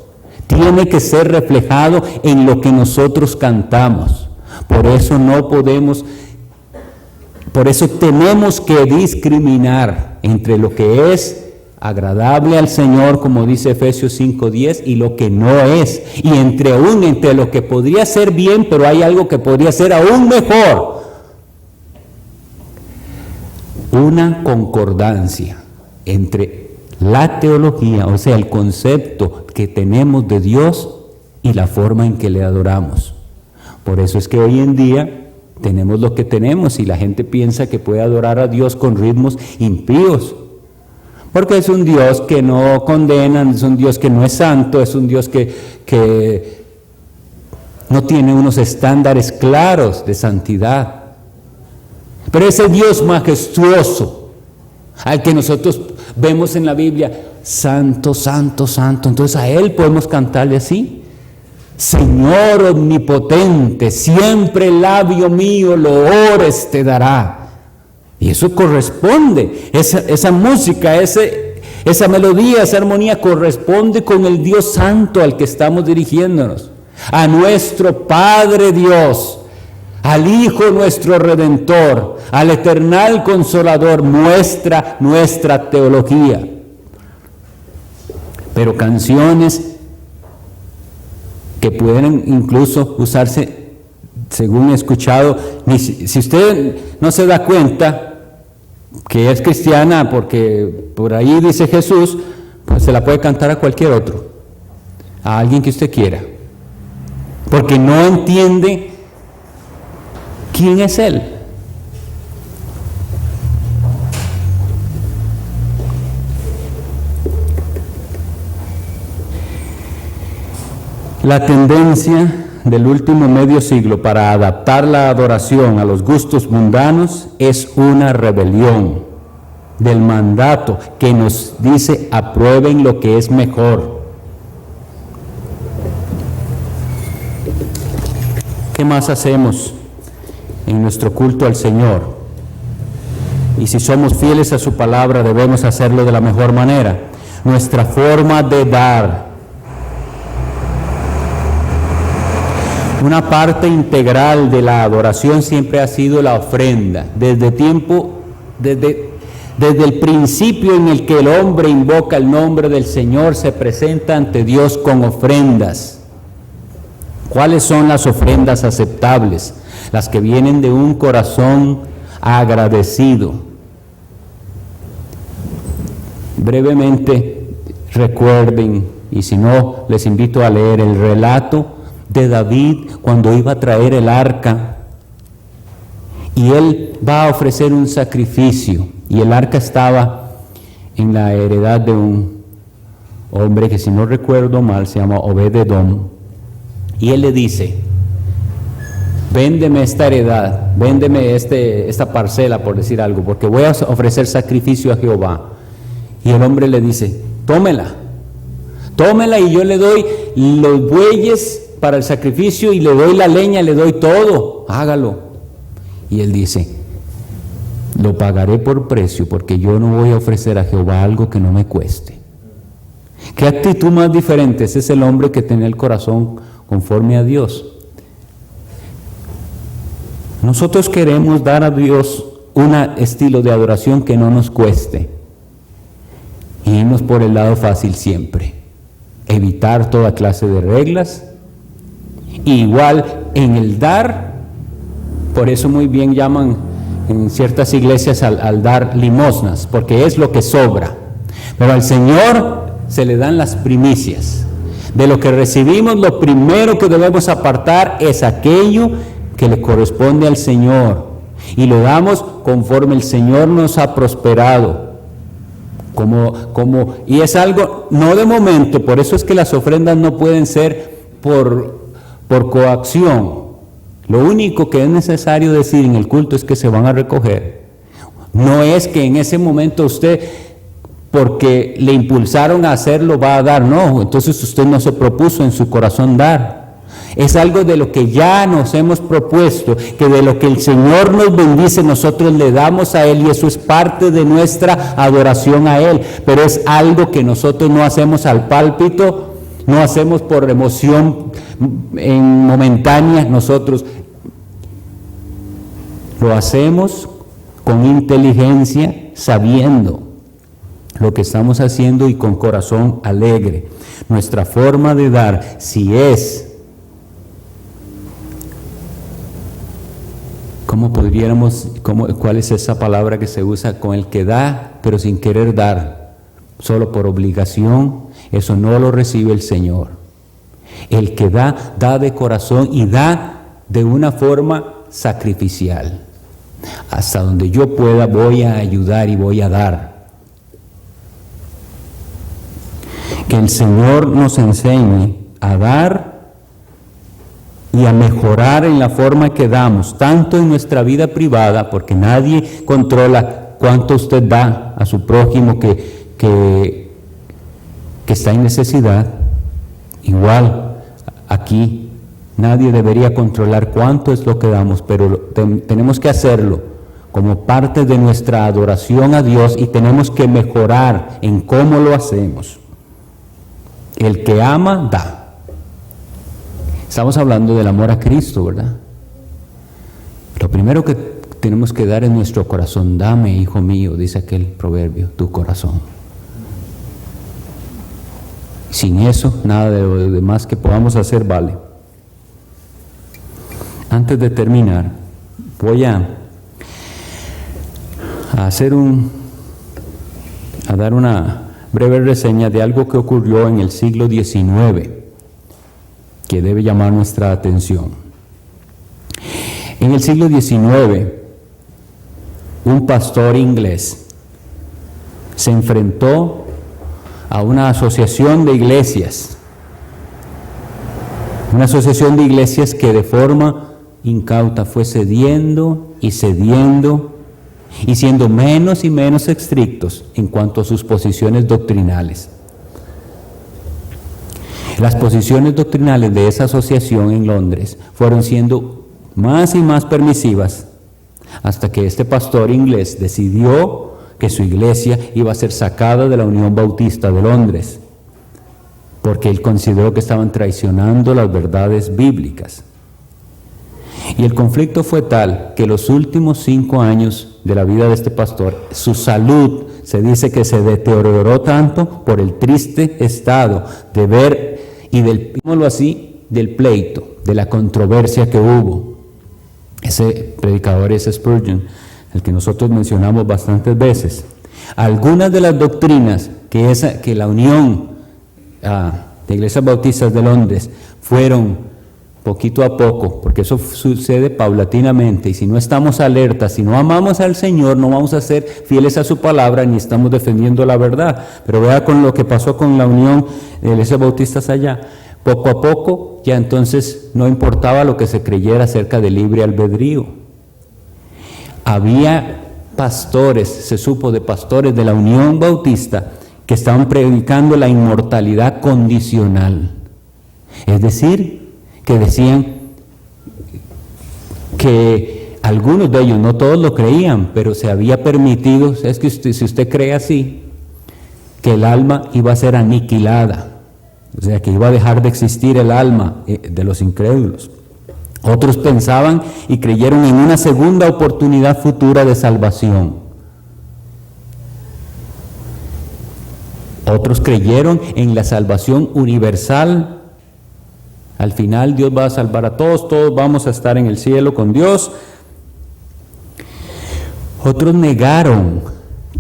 tiene que ser reflejado en lo que nosotros cantamos. Por eso tenemos que discriminar entre lo que es agradable al Señor, como dice Efesios 5:10, y lo que no es, y entre lo que podría ser bien, pero hay algo que podría ser aún mejor. Una concordancia entre la teología, o sea, el concepto que tenemos de Dios y la forma en que le adoramos. Por eso es que hoy en día tenemos lo que tenemos y la gente piensa que puede adorar a Dios con ritmos impíos. Porque es un Dios que no condena, es un Dios que no es santo, es un Dios que no tiene unos estándares claros de santidad. Pero ese Dios majestuoso, al que nosotros vemos en la Biblia, santo, santo, santo, entonces a Él podemos cantarle así. Señor omnipotente, siempre el labio mío loores te dará. Y eso corresponde, esa música, esa melodía, esa armonía corresponde con el Dios Santo al que estamos dirigiéndonos, a nuestro Padre Dios, al Hijo nuestro Redentor, al Eternal Consolador, muestra nuestra teología. Pero canciones que pueden incluso usarse, según he escuchado, si usted no se da cuenta que es cristiana porque por ahí dice Jesús, pues se la puede cantar a cualquier otro, a alguien que usted quiera, porque no entiende quién es Él. La tendencia del último medio siglo para adaptar la adoración a los gustos mundanos es una rebelión del mandato que nos dice aprueben lo que es mejor. ¿Qué más hacemos en nuestro culto al Señor? Y si somos fieles a su palabra, debemos hacerlo de la mejor manera. Nuestra forma de dar. Una parte integral de la adoración siempre ha sido la ofrenda. Desde el principio en el que el hombre invoca el nombre del Señor, se presenta ante Dios con ofrendas. ¿Cuáles son las ofrendas aceptables? Las que vienen de un corazón agradecido. Brevemente recuerden, y si no, les invito a leer el relato de David cuando iba a traer el arca. Y él va a ofrecer un sacrificio. Y el arca estaba en la heredad de un hombre que, si no recuerdo mal, se llama Obed-edom. Y él le dice: véndeme esta heredad, véndeme esta parcela, por decir algo, porque voy a ofrecer sacrificio a Jehová. Y el hombre le dice: tómela y yo le doy los bueyes para el sacrificio y le doy la leña, le doy todo, hágalo. Y él dice: lo pagaré por precio, porque yo no voy a ofrecer a Jehová algo que no me cueste. ¿Qué actitud más diferente? Ese es el hombre que tiene el corazón conforme a Dios. Nosotros queremos dar a Dios un estilo de adoración que no nos cueste y irnos por el lado fácil siempre, evitar toda clase de reglas. Igual en el dar, por eso muy bien llaman en ciertas iglesias al dar limosnas, porque es lo que sobra, pero al Señor se le dan las primicias. De lo que recibimos, lo primero que debemos apartar es aquello que le corresponde al Señor, y lo damos conforme el Señor nos ha prosperado. Y es algo no de momento. Por eso es que las ofrendas no pueden ser por coacción. Lo único que es necesario decir en el culto es que se van a recoger. No es que en ese momento usted, porque le impulsaron a hacerlo, va a dar. No, entonces usted no se propuso en su corazón dar. Es algo de lo que ya nos hemos propuesto, que de lo que el Señor nos bendice, nosotros le damos a Él, y eso es parte de nuestra adoración a Él. Pero es algo que nosotros no hacemos al pálpito, no hacemos por emoción momentánea. Nosotros lo hacemos con inteligencia, sabiendo lo que estamos haciendo y con corazón alegre. Nuestra forma de dar, si es, ¿cuál es esa palabra que se usa? Con el que da, pero sin querer dar, solo por obligación, eso no lo recibe el Señor. El que da, da de corazón y da de una forma sacrificial. Hasta donde yo pueda voy a ayudar y voy a dar. Que el Señor nos enseñe a dar y a mejorar en la forma que damos, tanto en nuestra vida privada, porque nadie controla cuánto usted da a su prójimo que está en necesidad. Igual, aquí nadie debería controlar cuánto es lo que damos, pero tenemos que hacerlo como parte de nuestra adoración a Dios, y tenemos que mejorar en cómo lo hacemos. El que ama, da. Estamos hablando del amor a Cristo, ¿verdad? Lo primero que tenemos que dar es nuestro corazón. Dame, hijo mío, dice aquel proverbio, tu corazón. Sin eso, nada de lo demás que podamos hacer vale. Antes de terminar, voy a dar una breve reseña de algo que ocurrió en el siglo XIX, que debe llamar nuestra atención. En el siglo XIX, un pastor inglés se enfrentó a una asociación de iglesias, que de forma incauta fue cediendo y siendo menos y menos estrictos en cuanto a sus posiciones doctrinales. Las posiciones doctrinales de esa asociación en Londres fueron siendo más y más permisivas, hasta que este pastor inglés decidió que su iglesia iba a ser sacada de la Unión Bautista de Londres, porque él consideró que estaban traicionando las verdades bíblicas. Y el conflicto fue tal que los últimos 5 años de la vida de este pastor, su salud se dice que se deterioró tanto por el triste estado de ver y del pleito de la controversia que hubo. Ese predicador es Spurgeon, el que nosotros mencionamos bastantes veces. Algunas de las doctrinas que la Unión de Iglesias Bautistas de Londres fueron poquito a poco, porque eso sucede paulatinamente, y si no estamos alertas, si no amamos al Señor, no vamos a ser fieles a su palabra, ni estamos defendiendo la verdad. Pero vea con lo que pasó con la Unión de Iglesias Bautistas allá. Poco a poco, ya entonces no importaba lo que se creyera acerca del libre albedrío. Había pastores, se supo de pastores de la Unión Bautista, que estaban predicando la inmortalidad condicional. Es decir, que decían que algunos de ellos, no todos lo creían, pero se había permitido, es que si usted cree así, que el alma iba a ser aniquilada, o sea, que iba a dejar de existir el alma de los incrédulos. Otros pensaban y creyeron en una segunda oportunidad futura de salvación. Otros creyeron en la salvación universal. Al final Dios va a salvar a todos, todos vamos a estar en el cielo con Dios. Otros negaron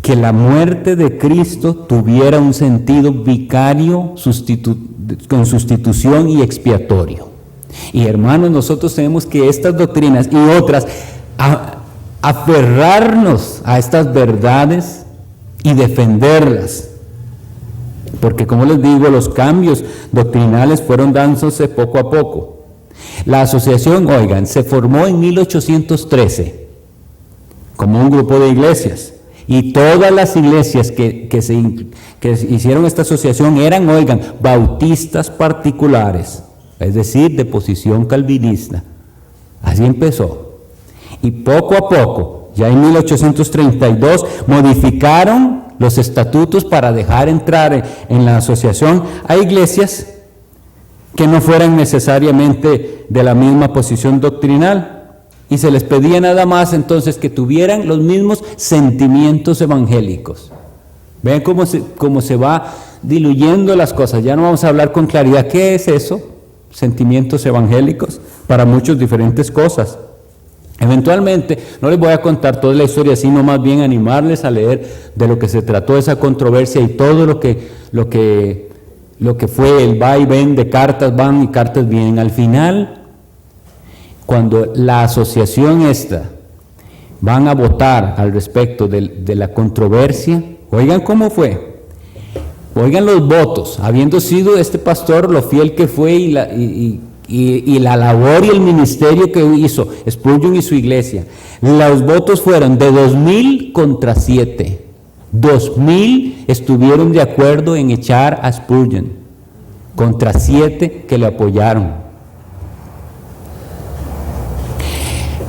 que la muerte de Cristo tuviera un sentido vicario con sustitución y expiatorio. Y hermanos, nosotros tenemos que estas doctrinas y otras aferrarnos a estas verdades y defenderlas. Porque, como les digo, los cambios doctrinales fueron dándose poco a poco. La asociación, oigan, se formó en 1813 como un grupo de iglesias. Y todas las iglesias que hicieron esta asociación eran, oigan, bautistas particulares, es decir, de posición calvinista. Así empezó. Y poco a poco, ya en 1832, modificaron los estatutos para dejar entrar en la asociación a iglesias que no fueran necesariamente de la misma posición doctrinal, y se les pedía nada más entonces que tuvieran los mismos sentimientos evangélicos. Ven cómo se va diluyendo las cosas. Ya no vamos a hablar con claridad qué es eso, sentimientos evangélicos, para muchas diferentes cosas. Eventualmente, no les voy a contar toda la historia, sino más bien animarles a leer de lo que se trató esa controversia y todo lo que fue el va y ven de cartas van y cartas vienen. Al final, cuando la asociación esta van a votar al respecto de la controversia, oigan cómo fue, oigan los votos, habiendo sido este pastor lo fiel que fue y la labor y el ministerio que hizo Spurgeon y su iglesia. Los votos fueron de 2000 contra 7. 2000 estuvieron de acuerdo en echar a Spurgeon, contra 7 que le apoyaron.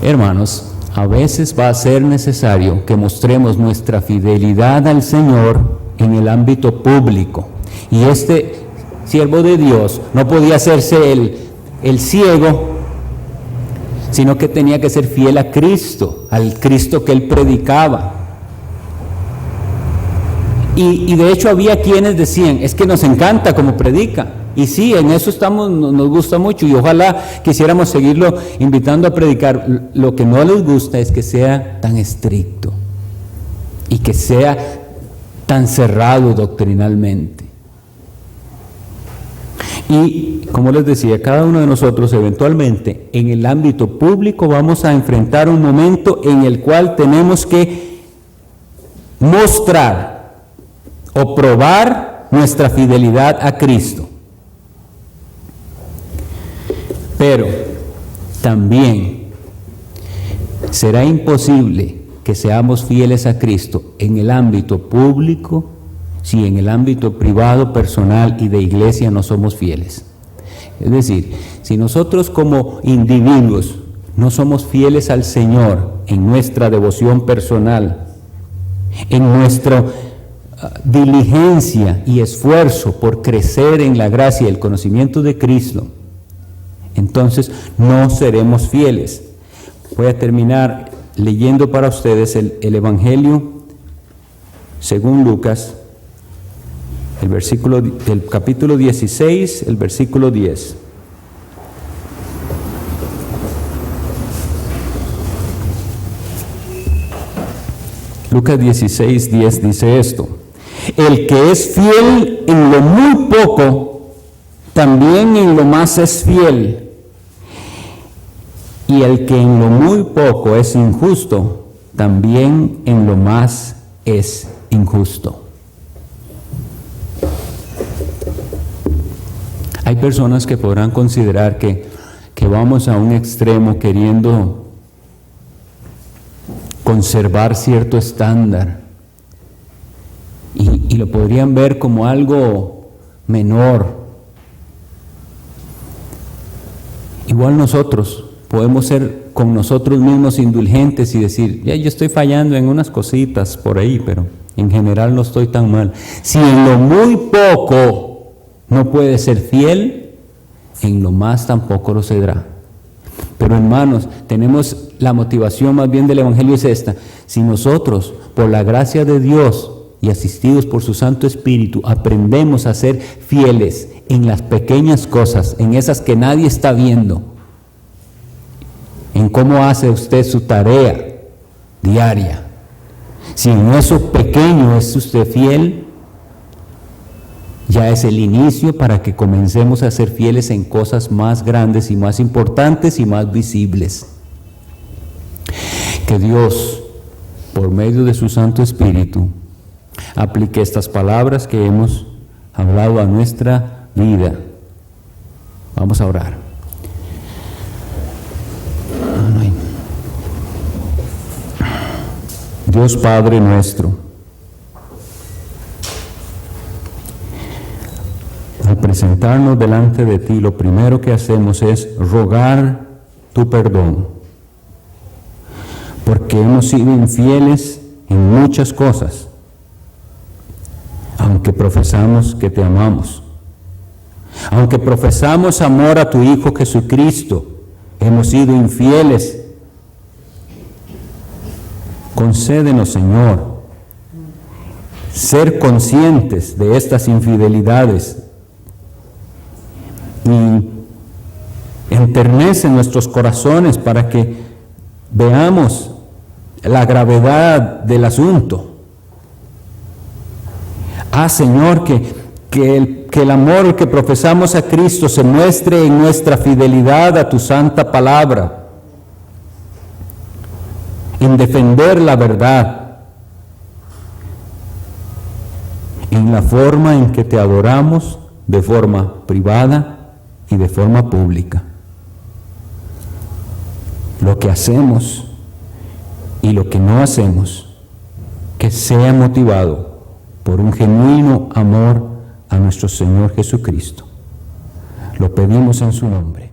Hermanos, a veces va a ser necesario que mostremos nuestra fidelidad al Señor en el ámbito público. Y este siervo de Dios no podía hacerse el ciego, sino que tenía que ser fiel a Cristo, al Cristo que él predicaba. Y de hecho había quienes decían, es que nos encanta como predica. Y sí, en eso nos gusta mucho, y ojalá quisiéramos seguirlo invitando a predicar. Lo que no les gusta es que sea tan estricto y que sea tan cerrado doctrinalmente. Y como les decía, cada uno de nosotros eventualmente en el ámbito público vamos a enfrentar un momento en el cual tenemos que mostrar o probar nuestra fidelidad a Cristo. Pero también será imposible que seamos fieles a Cristo en el ámbito público si en el ámbito privado, personal y de iglesia no somos fieles. Es decir, si nosotros como individuos no somos fieles al Señor en nuestra devoción personal, en nuestra diligencia y esfuerzo por crecer en la gracia y el conocimiento de Cristo, entonces no seremos fieles. Voy a terminar leyendo para ustedes el Evangelio según Lucas, el capítulo 16, el versículo 10. Lucas 16:10 dice esto: el que es fiel en lo muy poco, también en lo más es fiel. Y el que en lo muy poco es injusto, también en lo más es injusto. Hay personas que podrán considerar que vamos a un extremo queriendo conservar cierto estándar y lo podrían ver como algo menor. Igual nosotros podemos ser con nosotros mismos indulgentes y decir, ya yo estoy fallando en unas cositas por ahí, pero en general no estoy tan mal. Si en lo muy poco no puede ser fiel, en lo más tampoco lo será. Pero hermanos, tenemos la motivación más bien del Evangelio es esta: si nosotros, por la gracia de Dios y asistidos por su Santo Espíritu, aprendemos a ser fieles en las pequeñas cosas, en esas que nadie está viendo, en cómo hace usted su tarea diaria, si en eso pequeño es usted fiel, ya es el inicio para que comencemos a ser fieles en cosas más grandes y más importantes y más visibles. Que Dios, por medio de su Santo Espíritu, aplique estas palabras que hemos hablado a nuestra vida. Vamos a orar. Amén. Dios Padre nuestro, al presentarnos delante de ti, lo primero que hacemos es rogar tu perdón, porque hemos sido infieles en muchas cosas, aunque profesamos que te amamos, aunque profesamos amor a tu Hijo Jesucristo, hemos sido infieles. Concédenos, Señor, ser conscientes de estas infidelidades y enternece nuestros corazones para que veamos la gravedad del asunto. Señor, que el amor que profesamos a Cristo se muestre en nuestra fidelidad a tu santa palabra, en defender la verdad, en la forma en que te adoramos de forma privada y de forma pública. Lo que hacemos y lo que no hacemos, que sea motivado por un genuino amor a nuestro Señor Jesucristo. Lo pedimos en su nombre.